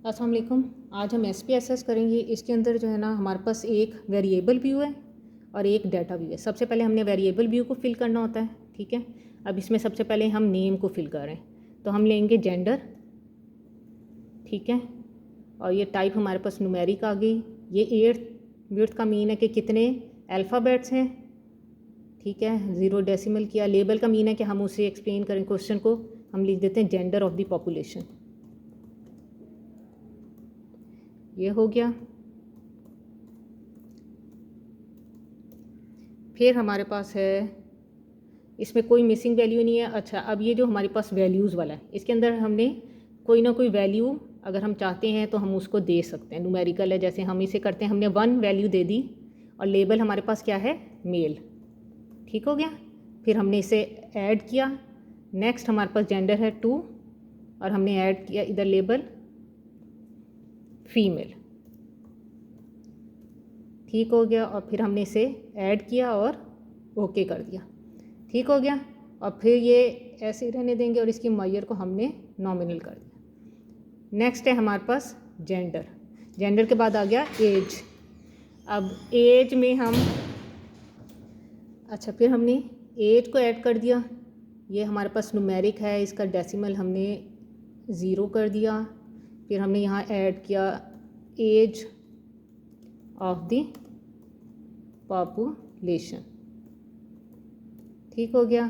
अस्सलाम वालेकुम। आज हम SPSS करेंगे। इसके अंदर जो है ना हमारे पास एक वेरिएबल व्यू है और एक डाटा व्यू है। सबसे पहले हमने वेरिएबल व्यू को फिल करना होता है, ठीक है। अब इसमें सबसे पहले हम नेम को फिल कर रहे हैं, तो हम लेंगे जेंडर, ठीक है। और ये टाइप हमारे पास न्यूमेरिक आ गई। ये 8 विड्थ का मीन है कि कितने अल्फ़ाबेट्स हैं, ठीक है। 0 डेसिमल किया। लेबल का मीन है कि हम उसे एक्सप्लेन करें क्वेश्चन को, हम लिख देते हैं जेंडर ऑफ द पॉपुलेशन। ये हो गया। फिर हमारे पास है, इसमें कोई मिसिंग वैल्यू नहीं है। अच्छा, अब ये जो हमारे पास वैल्यूज़ वाला है, इसके अंदर हमने कोई ना कोई वैल्यू अगर हम चाहते हैं तो हम उसको दे सकते हैं। न्यूमेरिकल है, जैसे हम इसे करते हैं, हमने 1 वैल्यू दे दी और लेबल हमारे पास क्या है, मेल, ठीक हो गया। फिर हमने इसे ऐड किया। नेक्स्ट हमारे पास जेंडर है 2 और हमने ऐड किया इधर लेबल फीमेल, ठीक हो गया। और फिर हमने इसे ऐड किया और ओके कर दिया, ठीक हो गया। और फिर ये ऐसे रहने देंगे और इसकी मायर को हमने नॉमिनल कर दिया। नेक्स्ट है हमारे पास जेंडर। जेंडर के बाद आ गया एज। अब एज में हम, अच्छा, फिर हमने एज को ऐड कर दिया। ये हमारे पास न्यूमेरिक है, इसका डेसिमल हमने 0 कर दिया। फिर हमने यहाँ ऐड किया एज ऑफ द पॉपुलेशन, ठीक हो गया।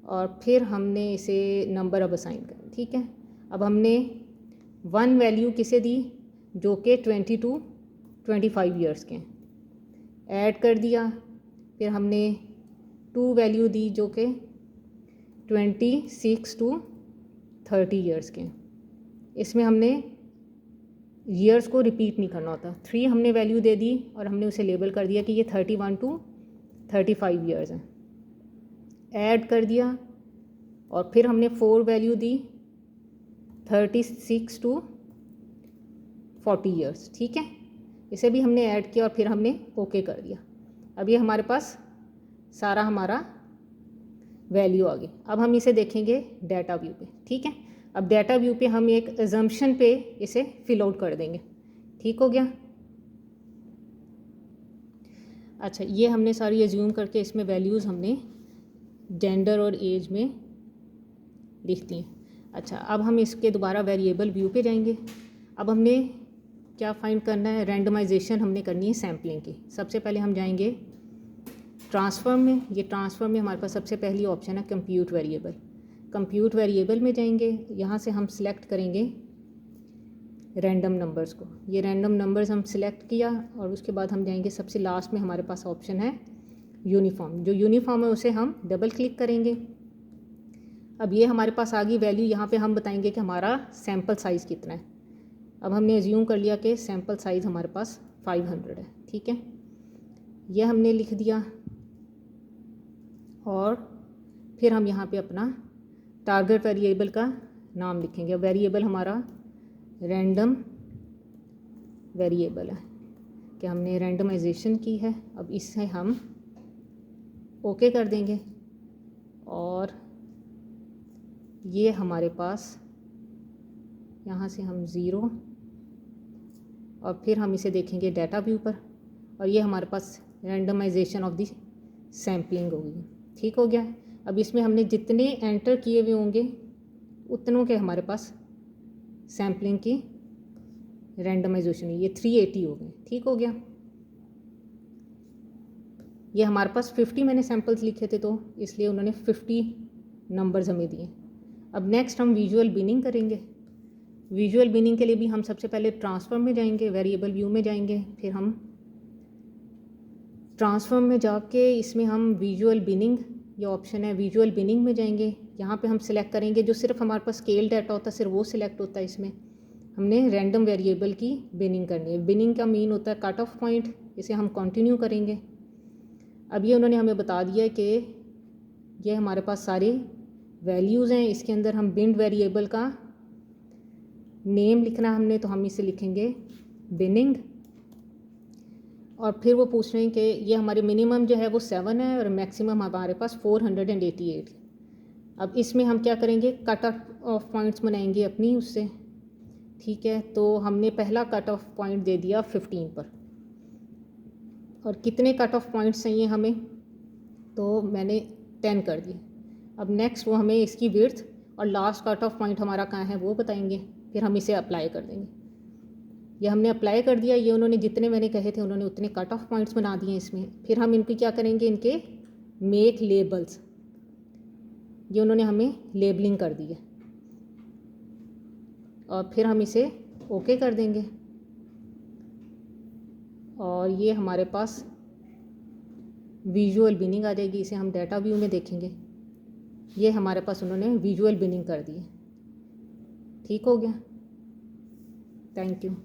और फिर हमने इसे नंबर अब असाइन कर, ठीक है। अब हमने 1 वैल्यू किसे दी, जो कि 20 to 25 ईयर्स के, ऐड कर दिया। फिर हमने 2 वैल्यू दी जो कि 26 to 30 ईयर्स के। इसमें हमने ईयर्स को रिपीट नहीं करना होता। 3 हमने वैल्यू दे दी और हमने उसे लेबल कर दिया कि ये 31 to 35 ईयर्स है, ऐड कर दिया। और फिर हमने 4 वैल्यू दी 36 to 40 ईयर्स, ठीक है। इसे भी हमने ऐड किया और फिर हमने ओके कर दिया। अब ये हमारे पास सारा हमारा वैल्यू आ गई। अब हम इसे देखेंगे डाटा व्यू पे, ठीक है। अब डाटा व्यू पे हम एक अजम्पशन पे इसे फिल आउट कर देंगे, ठीक हो गया। अच्छा, ये हमने सारी एज्यूम करके इसमें वैल्यूज़ हमने जेंडर और एज में लिख दी हैं। अच्छा, अब हम इसके दोबारा वेरिएबल व्यू पे जाएंगे। अब हमने क्या फाइंड करना है, रैंडमाइजेशन हमने करनी है सैम्पलिंग की। सबसे पहले हम जाएंगे ट्रांसफॉर्म में। ये ट्रांसफॉर्म में हमारे पास सबसे पहली ऑप्शन है कंप्यूट वेरिएबल। कंप्यूट वेरिएबल में जाएंगे, यहाँ से हम सिलेक्ट करेंगे रैंडम नंबर्स को। ये रैंडम नंबर्स हम सिलेक्ट किया और उसके बाद हम जाएंगे, सबसे लास्ट में हमारे पास ऑप्शन है यूनिफॉर्म। जो यूनिफॉर्म है उसे हम डबल क्लिक करेंगे। अब ये हमारे पास आ गई वैल्यू। यहाँ पे हम बताएंगे कि हमारा सैम्पल साइज़ कितना है। अब हमने एज्यूम कर लिया कि सैम्पल साइज़ हमारे पास 500 है, ठीक है। यह हमने लिख दिया और फिर हम यहाँ पे अपना टारगेट वेरिएबल का नाम लिखेंगे। वेरिएबल हमारा रैंडम वेरिएबल है कि हमने रैंडमाइजेशन की है। अब इससे हम ओके कर देंगे और ये हमारे पास यहाँ से हम 0 और फिर हम इसे देखेंगे डाटा व्यू पर और ये हमारे पास रैंडमाइजेशन ऑफ द सैम्पलिंग होगी, ठीक हो गया। अब इसमें हमने जितने एंटर किए हुए होंगे उतनों के हमारे पास सैम्पलिंग की रैंडमाइजेशन है। ये 380 हो गए, ठीक हो गया। ये हमारे पास 50 मैंने सैम्पल्स लिखे थे, तो इसलिए उन्होंने 50 नंबर्स हमें दिए। अब नेक्स्ट हम विजुअल बिनिंग करेंगे। विजुअल बिनिंग के लिए भी हम सबसे पहले ट्रांसफॉर्म में जाएंगे, वेरिएबल व्यू में जाएंगे। फिर हम ट्रांसफॉर्म में जाके इसमें हम विजुअल बिनिंग, ये ऑप्शन है विजुअल बिनिंग में जाएंगे। यहाँ पे हम सिलेक्ट करेंगे जो सिर्फ हमारे पास स्केल डाटा होता है, सिर्फ वो सिलेक्ट होता है। इसमें हमने रैंडम वेरिएबल की बिनिंग करनी है। बिनिंग का मीन होता है कट ऑफ पॉइंट। इसे हम कंटिन्यू करेंगे। अब ये उन्होंने हमें बता दिया कि ये हमारे पास सारी वैल्यूज़ हैं। इसके अंदर हम बिन्ड वेरिएबल का नेम लिखना है हमने, तो हम इसे लिखेंगे बिनिंग। और फिर वो पूछ रहे हैं कि ये हमारे मिनिमम जो है वो 7 है और मैक्सिमम हमारे पास 488। अब इसमें हम क्या करेंगे, कट ऑफ पॉइंट्स बनाएंगे अपनी उससे, ठीक है, तो हमने पहला कट ऑफ पॉइंट दे दिया 15 पर, और कितने कट ऑफ पॉइंट्स चाहिए हमें, तो मैंने 10 कर दिए। अब नेक्स्ट वो हमें इसकी विड्थ और लास्ट कट ऑफ पॉइंट हमारा कहाँ है वो बताएंगे, फिर हम इसे अप्लाई कर देंगे। ये हमने अप्लाई कर दिया, ये उन्होंने जितने मैंने कहे थे उन्होंने उतने कट ऑफ पॉइंट्स बना दिए इसमें। फिर हम इनकी क्या करेंगे, इनके मेक लेबल्स, ये उन्होंने हमें लेबलिंग कर दी है, और फिर हम इसे ओके कर देंगे, और ये हमारे पास विजुअल बिनिंग आ जाएगी। इसे हम डाटा व्यू में देखेंगे। ये हमारे पास उन्होंने विजुअल बिनिंग कर दी है। ठीक हो गया, थैंक यू।